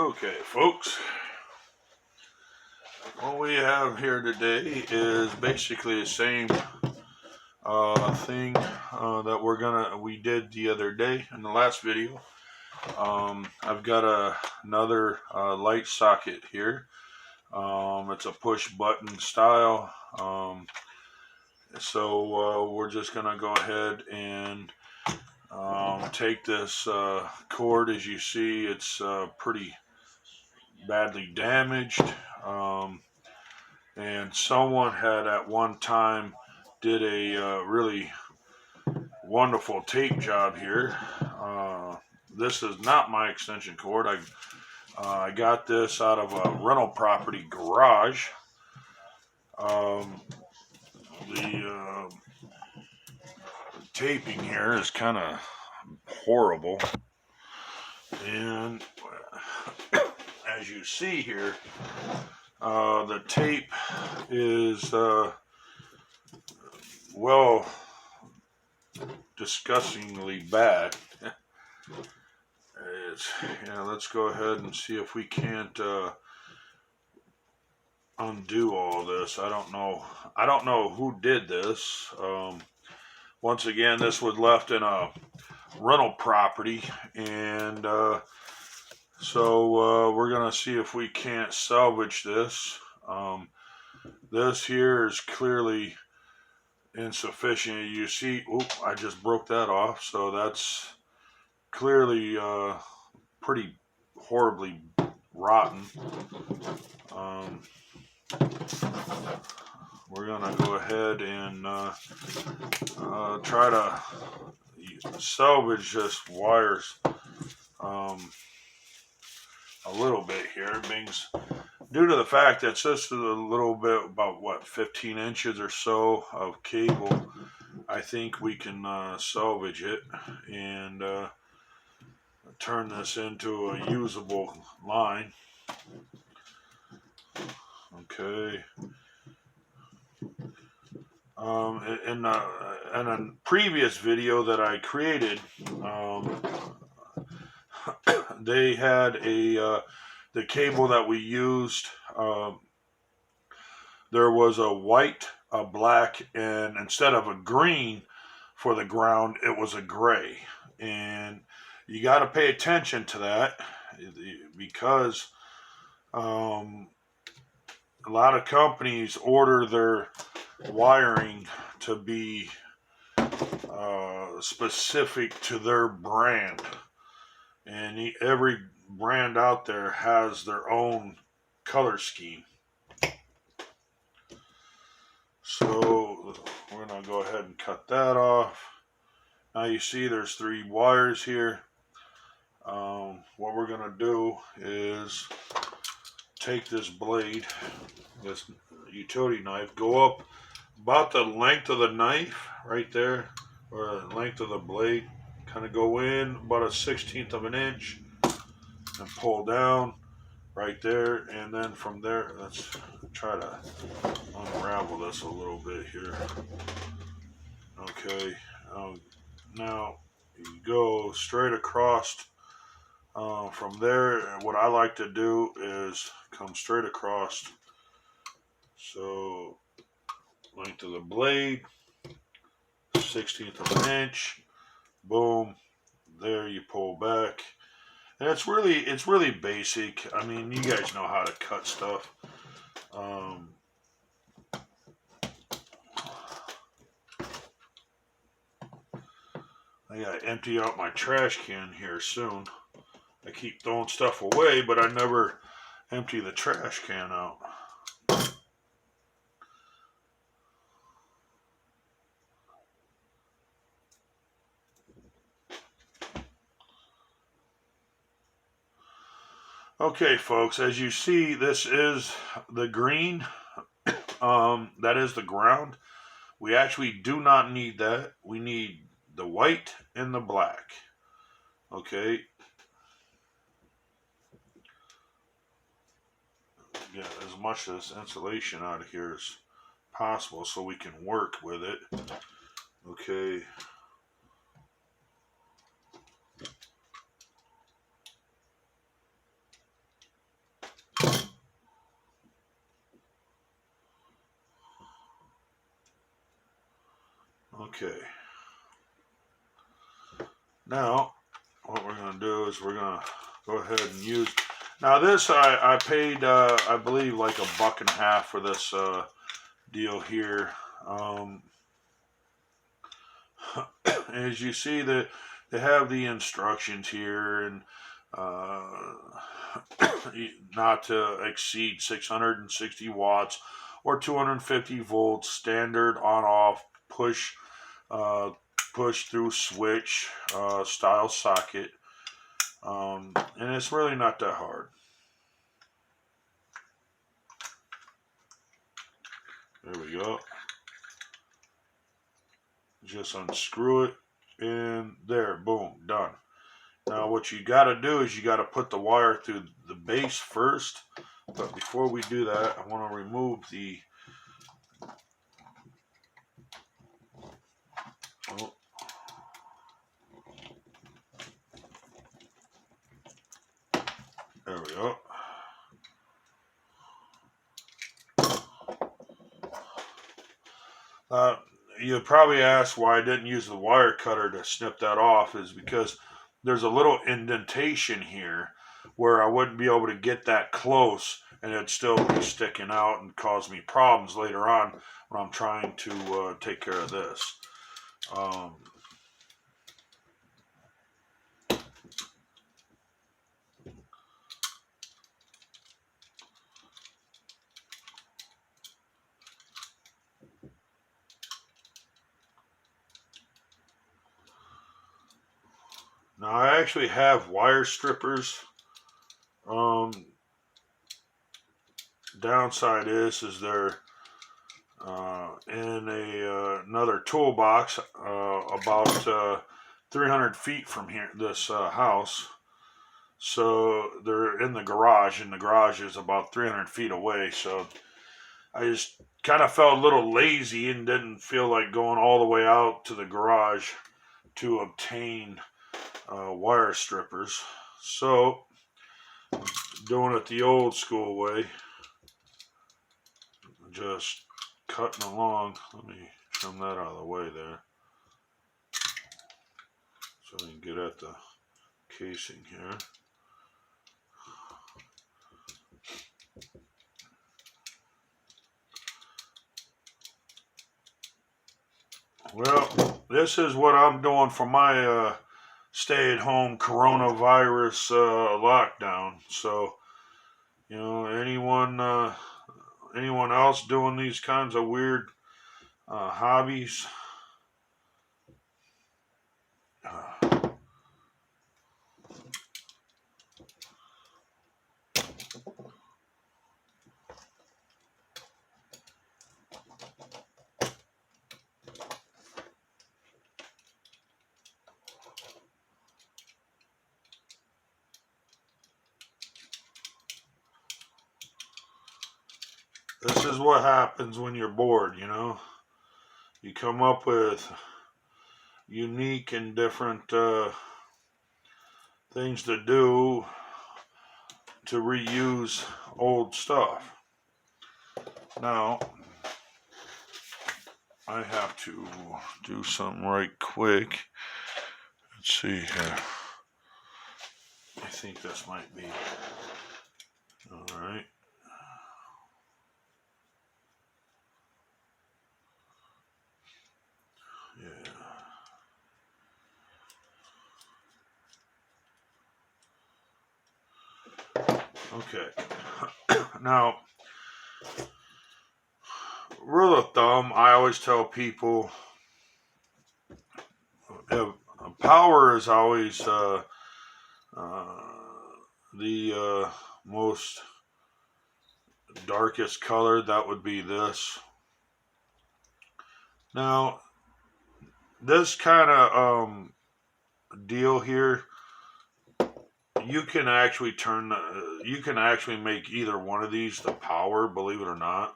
Okay, folks, what we have here today is basically the same thing that we did the other day in the last video. I've got another light socket here. It's a push button style. So we're just gonna go ahead and take this cord. As you see, it's pretty badly damaged. And someone had at one time did a really wonderful tape job here. This is not my extension cord. I got this out of a rental property garage. The taping here is kind of horrible, and as you see here, the tape is well, disgustingly bad. Let's go ahead and see if we can't undo all this. I don't know who did this. Once again, this was left in a rental property, and so we're gonna see if we can't salvage this. This here is clearly insufficient. You see, I just broke that off, so that's clearly pretty horribly rotten. We're gonna go ahead and try to salvage this wires a little bit here, due to the fact that it's just a little bit, about what, 15 inches or so of cable. I think we can salvage it and turn this into a usable line. Okay. In a previous video that I created, they had the cable that we used. There was a white, a black, and instead of a green for the ground, it was a gray. And you got to pay attention to that, because a lot of companies order their wiring to be specific to their brand, and every brand out there has their own color scheme. So we're gonna go ahead and cut that off. Now you see there's 3 wires here. What we're gonna do is take this blade, this utility knife, go up about the length of the knife right there, or the length of the blade, kind of go in about a 1/16 of an inch and pull down right there, and then from there, let's try to unravel this a little bit here. Okay, now you go straight across. From there, what I like to do is come straight across. So length of the blade, 1/16 of an inch, boom, there you pull back. And it's really basic. I mean, you guys know how to cut stuff. I gotta empty out my trash can here soon. I keep throwing stuff away, but I never empty the trash can out. Okay, folks, as you see, this is the green. That is the ground. We actually do not need that. We need the white and the black. Okay. Get as much of this insulation out of here as possible so we can work with it. Okay. Okay. Now, what we're going to do is we're going to go ahead and use. Now this I paid I believe like $1.50 for this deal here. As you see, they have the instructions here, and not to exceed 660 watts or 250 volts, standard on-off push through switch style socket, and it's really not that hard. There we go. Just unscrew it, and there, boom, done. Now what you got to do is you got to put the wire through the base first. But before we do that, I want to remove the there we go. You probably ask why I didn't use the wire cutter to snip that off. Is because there's a little indentation here where I wouldn't be able to get that close, and it'd still be sticking out and cause me problems later on when I'm trying to take care of this. Now I actually have wire strippers. Downside is they're in another toolbox about 300 feet from here, this house. So they're in the garage, and the garage is about 300 feet away. So I just kind of felt a little lazy and didn't feel like going all the way out to the garage to obtain wire strippers. So doing it the old school way, just cutting along. Let me trim that out of the way there so I can get at the casing here. Well, this is what I'm doing for my stay-at-home coronavirus lockdown. So, you know, anyone else doing these kinds of weird hobbies? This is what happens when you're bored, you know. You come up with unique and different things to do to reuse old stuff. Now, I have to do something right quick. Let's see here. I think this might be all right. Yeah. Okay. Now, rule of thumb, I always tell people power is always the most darkest color. That would be this. Now, this kind of deal here, you can actually you can actually make either one of these the power, believe it or not.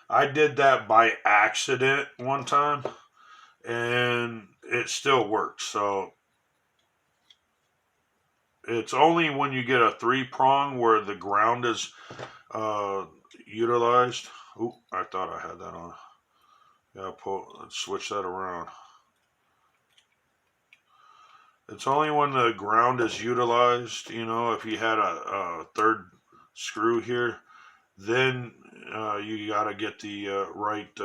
I did that by accident one time, and it still works. So it's only when you get a 3-prong where the ground is utilized. Oop, I thought I had that on. Yeah, let's switch that around. It's only when the ground is utilized, you know, if you had a third screw here, then you got to get the right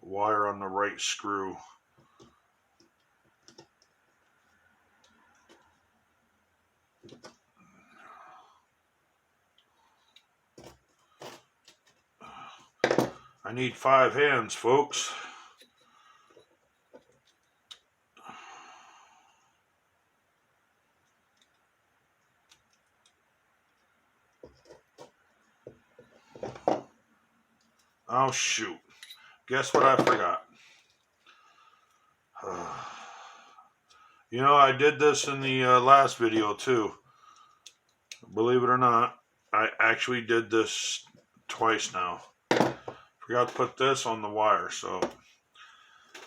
wire on the right screw. I need 5 hands, folks. Oh, shoot. Guess what I forgot? You know, I did this in the last video, too. Believe it or not, I actually did this twice now. Forgot to put this on the wire, so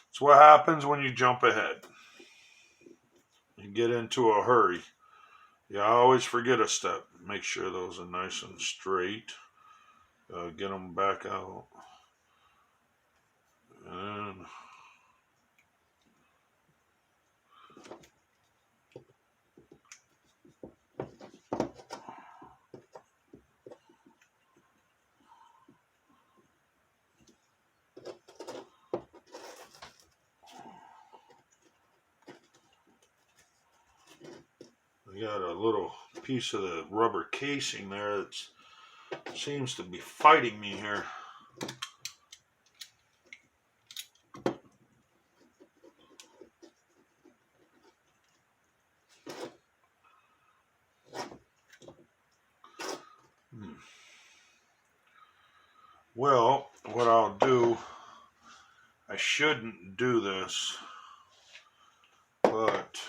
it's what happens when you jump ahead. You get into a hurry. Yeah, I always forget a step. Make sure those are nice and straight. Get them back out. And I got a little piece of the rubber casing there that seems to be fighting me here. Well, what I'll do, I shouldn't do this, but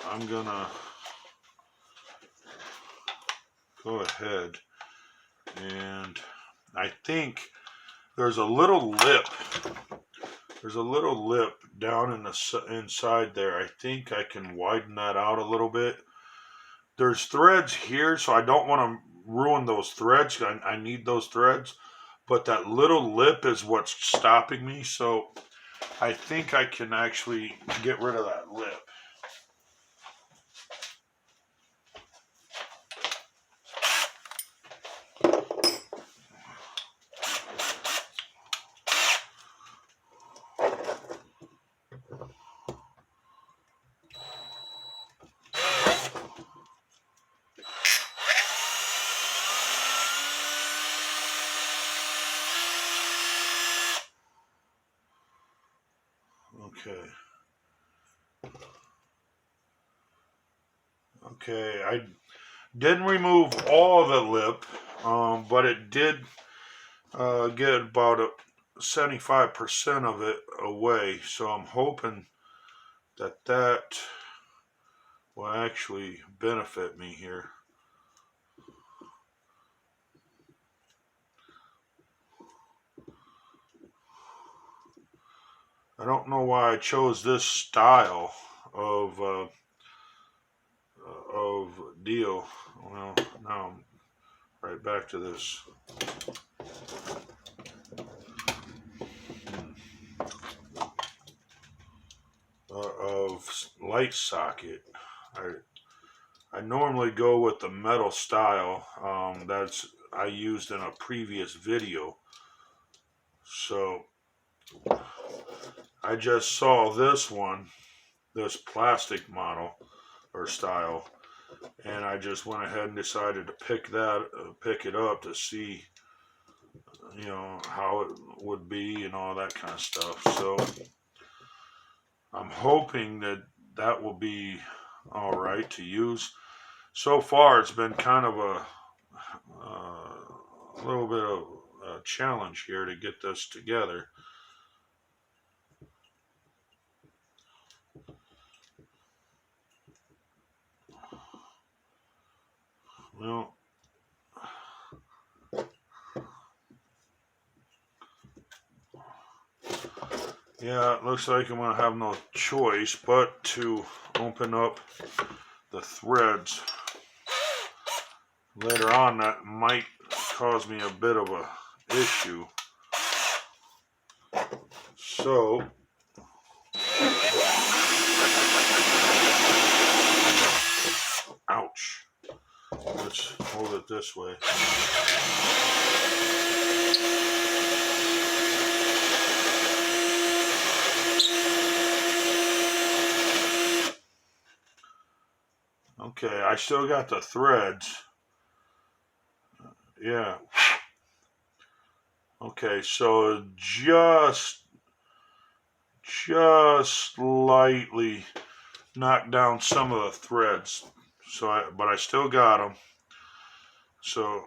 I'm gonna go ahead, and I think there's a little lip. There's a little lip down in the inside there. I think I can widen that out a little bit. There's threads here, so I don't want to ruin those threads. I need those threads, but that little lip is what's stopping me. So I think I can actually get rid of that lip. Okay, I didn't remove all of the lip, but it did get about 75% of it away. So I'm hoping that will actually benefit me here. I don't know why I chose this style of deal. Well, now I'm right back to this. Of light socket. I normally go with the metal style that's I used in a previous video. So I just saw this one, this plastic model or style, and I just went ahead and decided to pick it up to see, you know, how it would be and all that kind of stuff. So I'm hoping that will be all right to use. So far, it's been kind of a little bit of a challenge here to get this together. Well, yeah, it looks like I'm going to have no choice but to open up the threads. Later on, that might caused me a bit of a issue. So ouch. Let's hold it this way. Okay, I still got the threads. Yeah. Okay, so just slightly knocked down some of the threads. But I still got them. So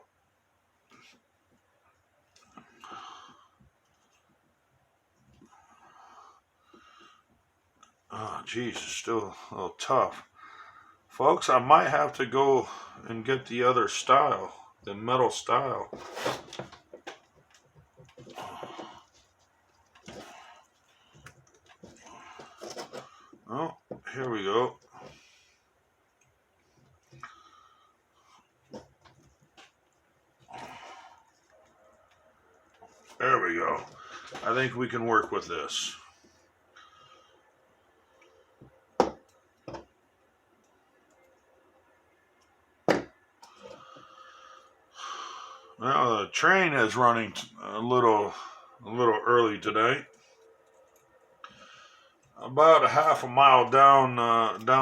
oh geez, it's still a little tough. Folks, I might have to go and get the other style, the metal style. Oh, here we go. There we go. I think we can work with this. Well, the train is running a little early today. About a half a mile down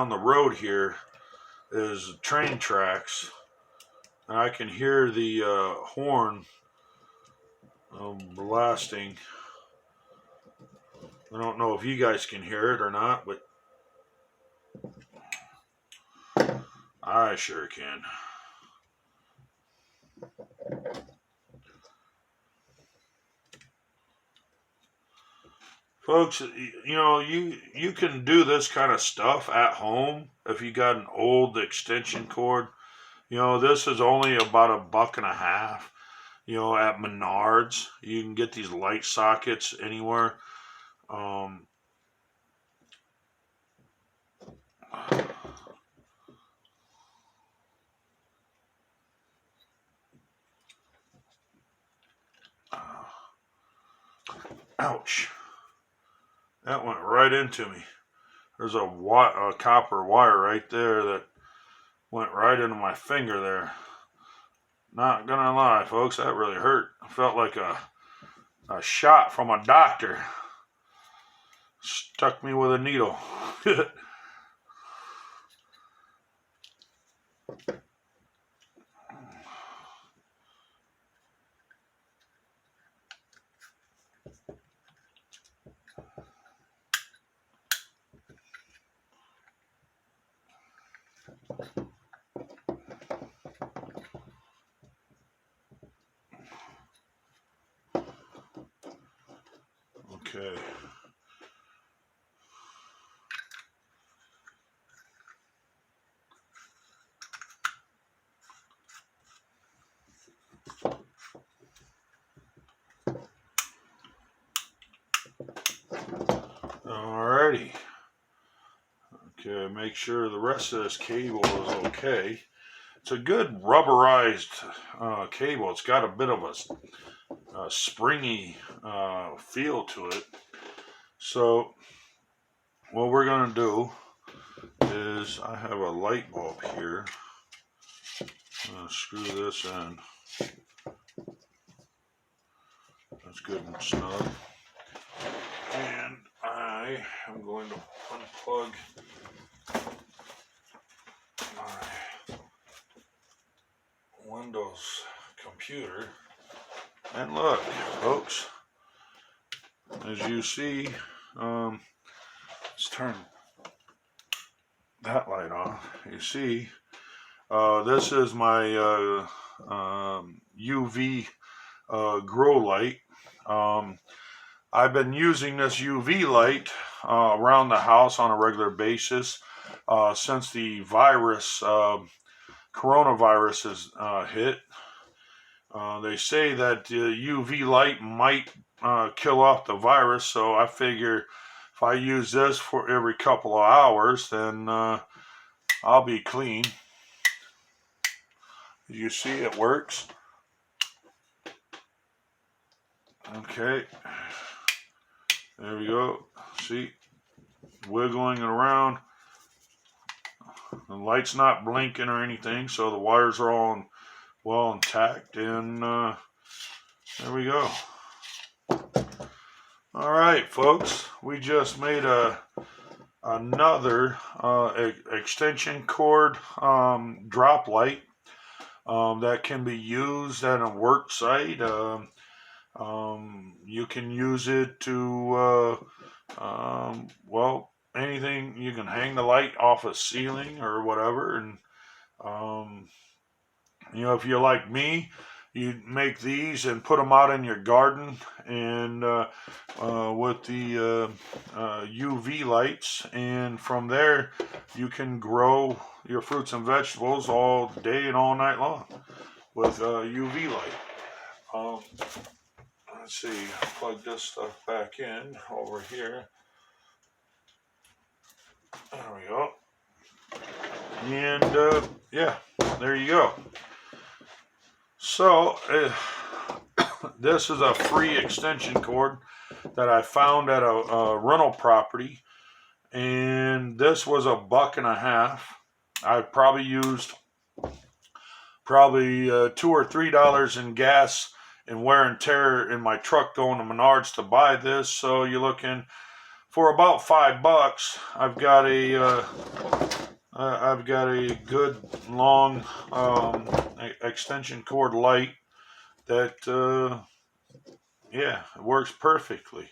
the road here is train tracks, and I can hear the horn blasting. I don't know if you guys can hear it or not, but I sure can. Folks, you know, you can do this kind of stuff at home if you got an old extension cord. You know, this is only about $1.50. You know, at Menards, you can get these light sockets anywhere. Ouch. That went right into me. There's a copper wire right there that went right into my finger there. Not gonna lie, folks, that really hurt. I felt like a shot from a doctor. Stuck me with a needle. Okay. Alrighty. Okay, make sure the rest of this cable is okay. It's a good rubberized cable. It's got a bit of a springy feel to it. So what we're going to do is I have a light bulb here. I'm going to screw this in. That's good and snug. And I am going to unplug my Windows computer. And look, folks, as you see, let's turn that light on. You see, this is my UV grow light. I've been using this UV light around the house on a regular basis since the coronavirus has hit. They say that UV light might kill off the virus, so I figure if I use this for every couple of hours, then I'll be clean. You see, it works. Okay, there we go. See, wiggling it around. The light's not blinking or anything, so the wires are all well intact, and there we go. All right, folks, we just made another extension cord drop light that can be used at a work site. You can use it to well, anything. You can hang the light off a ceiling or whatever, and you know, if you're like me, you make these and put them out in your garden, and with the UV lights, and from there you can grow your fruits and vegetables all day and all night long with UV light. Let's see, plug this stuff back in over here. There we go. And yeah, there you go. So this is a free extension cord that I found at a rental property, and this was $1.50. I probably used $2 or $3 in gas and wear and tear in my truck going to Menards to buy this. So you're looking for about $5. I've got a good long extension cord light that yeah, it works perfectly.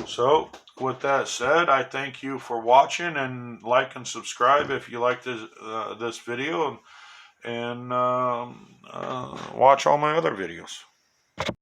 So with that said, I thank you for watching, and like and subscribe if you like this video, and watch all my other videos.